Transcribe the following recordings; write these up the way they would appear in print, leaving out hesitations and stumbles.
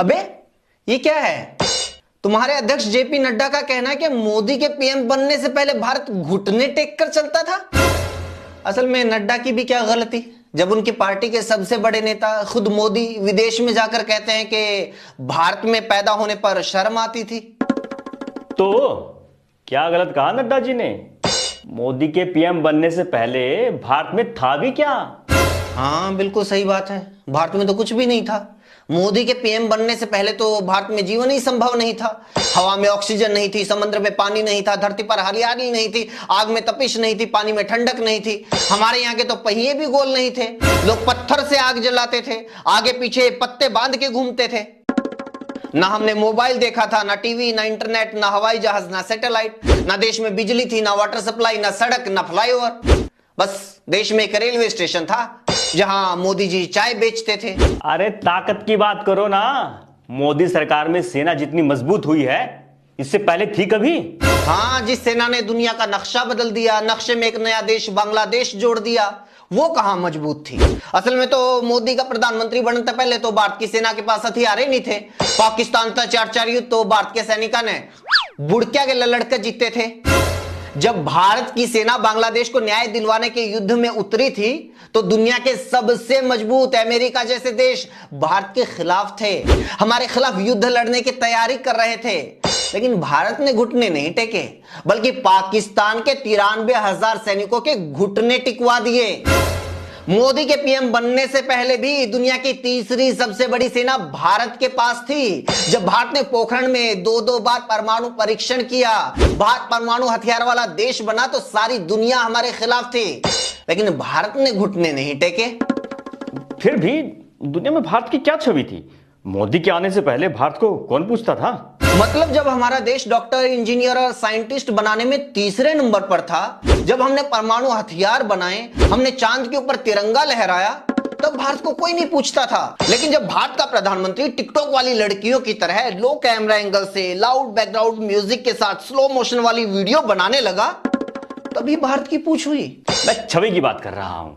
अबे ये क्या है? तुम्हारे अध्यक्ष जेपी नड्डा का कहना है कि मोदी के पीएम बनने से पहले भारत घुटने टेक कर चलता था। असल में नड्डा की भी क्या गलती जब उनकी पार्टी के सबसे बड़े नेता खुद मोदी विदेश में जाकर कहते हैं कि भारत में पैदा होने पर शर्म आती थी। तो क्या गलत कहा नड्डा जी ने? मोदी के पीएम बनने से पहले भारत में था भी क्या? हाँ बिल्कुल सही बात है, भारत में तो कुछ भी नहीं था। मोदी के पीएम बनने से पहले तो भारत में जीवन ही संभव नहीं था। हवा में ऑक्सीजन नहीं थी, समुद्र में पानी नहीं था, धरती पर हरियाली नहीं थी, आग में तपिश नहीं थी, पानी में ठंडक नहीं थी। हमारे यहाँ के तो पहिए भी गोल नहीं थे, लोग पत्थर से आग जलाते थे, आगे पीछे पत्ते बांध के घूमते थे। ना हमने मोबाइल देखा था, ना टीवी, ना इंटरनेट, ना हवाई जहाज, ना सैटेलाइट, ना देश में बिजली थी, ना वाटर सप्लाई, ना सड़क, ना फ्लाईओवर। बस देश में एक रेलवे स्टेशन था जहां मोदी जी चाय बेचते थे। अरे ताकत की बात करो ना। मोदी सरकार में सेना जितनी मजबूत हुई है इससे पहले थी कभी? हाँ, जिस सेना ने दुनिया का नक्शा बदल दिया, नक्शे में एक नया देश बांग्लादेश जोड़ दिया, वो कहां मजबूत थी। असल में तो मोदी का प्रधानमंत्री बनने पहले तो भारत की सेना के पास हथियार ही नहीं थे। पाकिस्तान था 4-4 युद्ध तो भारत के सैनिकों ने बुड़किया के लड़कर जीते थे। जब भारत की सेना बांग्लादेश को न्याय दिलवाने के युद्ध में उतरी थी तो दुनिया के सबसे मजबूत अमेरिका जैसे देश भारत के खिलाफ थे, हमारे खिलाफ युद्ध लड़ने की तैयारी कर रहे थे। लेकिन भारत ने घुटने नहीं टेके, बल्कि पाकिस्तान के 93,000 सैनिकों के घुटने टिकवा दिए। मोदी के पीएम बनने से पहले भी दुनिया की तीसरी सबसे बड़ी सेना भारत के पास थी। जब भारत ने पोखरण में 2-2 बार परमाणु परीक्षण किया, भारत परमाणु हथियार वाला देश बना तो सारी दुनिया हमारे खिलाफ थी, लेकिन भारत ने घुटने नहीं टेके। फिर भी दुनिया में भारत की क्या छवि थी? मोदी के आने से पहले भारत को कौन पूछता था? मतलब जब हमारा देश डॉक्टर, इंजीनियर और साइंटिस्ट बनाने में तीसरे नंबर पर था, जब हमने परमाणु हथियार बनाए, हमने चांद के ऊपर तिरंगा लहराया, तब भारत को कोई नहीं पूछता था। लेकिन जब भारत का प्रधानमंत्री टिकटॉक वाली लड़कियों की तरह लो कैमरा एंगल से लाउड बैकग्राउंड म्यूजिक के साथ स्लो मोशन वाली वीडियो बनाने लगा, तभी भारत की पूछ हुई। मैं छवि की बात कर रहा हूं।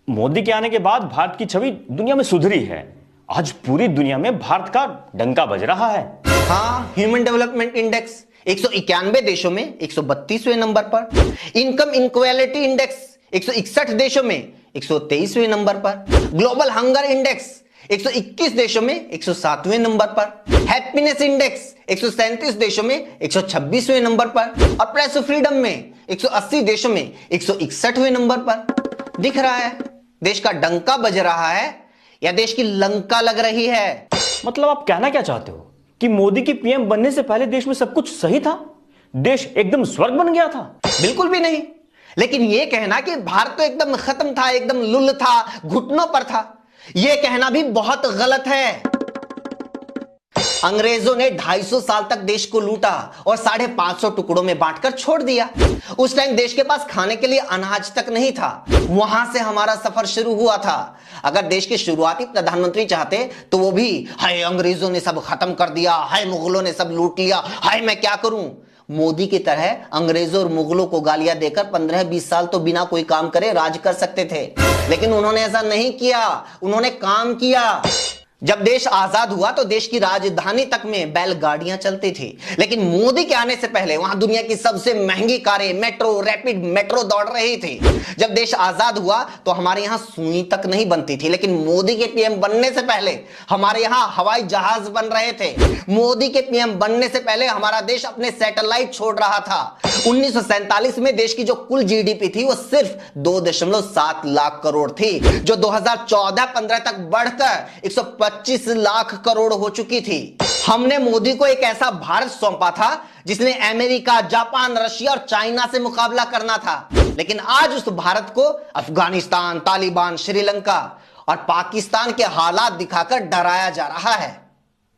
मोदी के आने के बाद भारत की छवि दुनिया में सुधरी है। आज पूरी दुनिया में भारत का डंका बज रहा है। हाँ, ह्यूमन डेवलपमेंट इंडेक्स 191 देशों में 132वें नंबर पर, इनकम इनक्वालिटी इंडेक्स 161 देशों में 123वें नंबर पर, ग्लोबल हंगर इंडेक्स 121 देशों में 107वें नंबर पर, हैप्पीनेस इंडेक्स 137 देशों में 126वें नंबर पर, और प्रेस फ्रीडम में 180 देशों में 161वें नंबर पर। दिख रहा है देश का डंका बज रहा है या देश की लंका लग रही है? मतलब आप कहना क्या चाहते हो कि मोदी की पीएम बनने से पहले देश में सब कुछ सही था, देश एकदम स्वर्ग बन गया था? बिल्कुल भी नहीं। लेकिन यह कहना कि भारत तो एकदम खत्म था, एकदम लुल्ल था, घुटनों पर था, यह कहना भी बहुत गलत है। अंग्रेजों ने 250 साल तक देश को लूटा और 550 टुकड़ों में बांटकर छोड़ दिया। उस टाइम देश के पास खाने के लिए अनाज तक नहीं था। वहां से हमारा सफर शुरू हुआ था। अगर देश के शुरुआती प्रधानमंत्री चाहते तो वो भी हाय अंग्रेजों ने सब खत्म कर दिया, हाय मुगलों ने सब लूट लिया, हाय मैं क्या करूं, मोदी की तरह अंग्रेजों और मुगलों को गालियां देकर 15-20 साल तो बिना कोई काम करे राज कर सकते थे। लेकिन उन्होंने ऐसा नहीं किया, उन्होंने काम किया। जब देश आजाद हुआ तो देश की राजधानी तक में बैलगाड़ियां चलती थी, लेकिन मोदी के आने से पहले वहां दुनिया की सबसे महंगी कारें मेट्रो, रैपिड मेट्रो दौड़ रही थी। जब देश आजाद हुआ तो हमारे यहां सुई तक नहीं बनती थी, लेकिन मोदी के पीएम बनने से पहले हमारे यहां हवाई जहाज बन रहे थे। मोदी के पीएम बनने से पहले हमारा देश अपने सैटेलाइट छोड़ रहा था। 1947 में देश की जो कुल जीडीपी थी वो सिर्फ 2.7 लाख करोड़ थी, जो 2014-15 तक बढ़कर 125 लाख करोड़ हो चुकी थी। हमने मोदी को एक ऐसा भारत सौंपा था जिसने अमेरिका, जापान, रशिया और चाइना से मुकाबला करना था। लेकिन आज उस भारत को अफगानिस्तान, तालिबान, श्रीलंका और पाकिस्तान के हालात दिखाकर डराया जा रहा है।